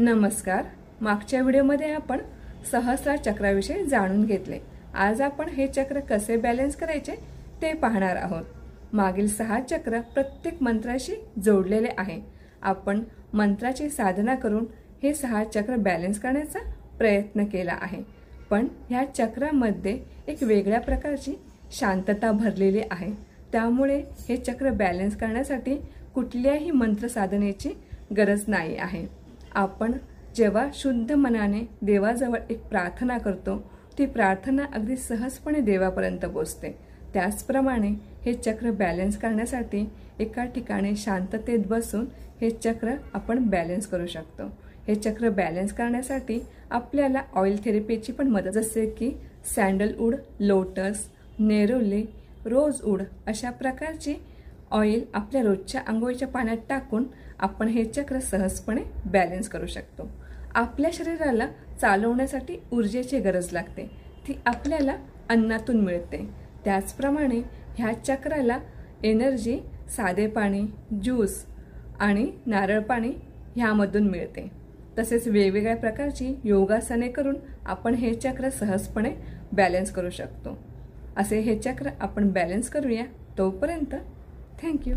नमस्कार। मागच्या व्हिडिओमध्ये आपण सहस्रार चक्राविषयी जाणून घेतले। आज आपण हे चक्र कसे बॅलन्स करायचे ते पाहणार आहोत। मागील 6 चक्र प्रत्येक मंत्राशी जोडलेले आहे। आपण मंत्राची साधना करून हे 6 चक्र बॅलन्स करण्याचा प्रयत्न केला आहे, पण ह्या चक्रामध्ये एक वेगळ्या प्रकारची शांतता भरलेली आहे। त्यामुळे हे चक्र बॅलन्स करण्यासाठी कुठल्याही मंत्र साधनेची गरज नाही आहे। आपण जेव्हा शुद्ध मनाने देवाजवळ एक प्रार्थना करतो, ती प्रार्थना अगदी सहजपणे देवापर्यंत पोहोचते। त्याचप्रमाणे हे चक्र बॅलन्स करण्यासाठी एका ठिकाणी शांततेत बसून हे चक्र आपण बॅलन्स करू शकतो। हे चक्र बॅलन्स करण्यासाठी आपल्याला ऑइल थेरपीची पण मदत, जसे की सॅंडलवूड, लोटस, नेरोली, रोजवूड अशा प्रकारची ऑइल आपल्या रोजच्या अंघोळीच्या पाण्यात टाकून आपण हे चक्र सहजपणे बॅलन्स करू शकतो। आपल्या शरीराला चालवण्यासाठी ऊर्जेची गरज लागते, ती आपल्याला अन्नातून मिळते। त्याचप्रमाणे ह्या चक्राला एनर्जी साधे पाणी, ज्यूस आणि नारळ पाणी ह्यामधून मिळते। तसेच वेगवेगळ्या प्रकारची योगासने करून आपण हे चक्र सहजपणे बॅलन्स करू शकतो। असे हे चक्र आपण बॅलन्स करूया। तोपर्यंत थँक यू।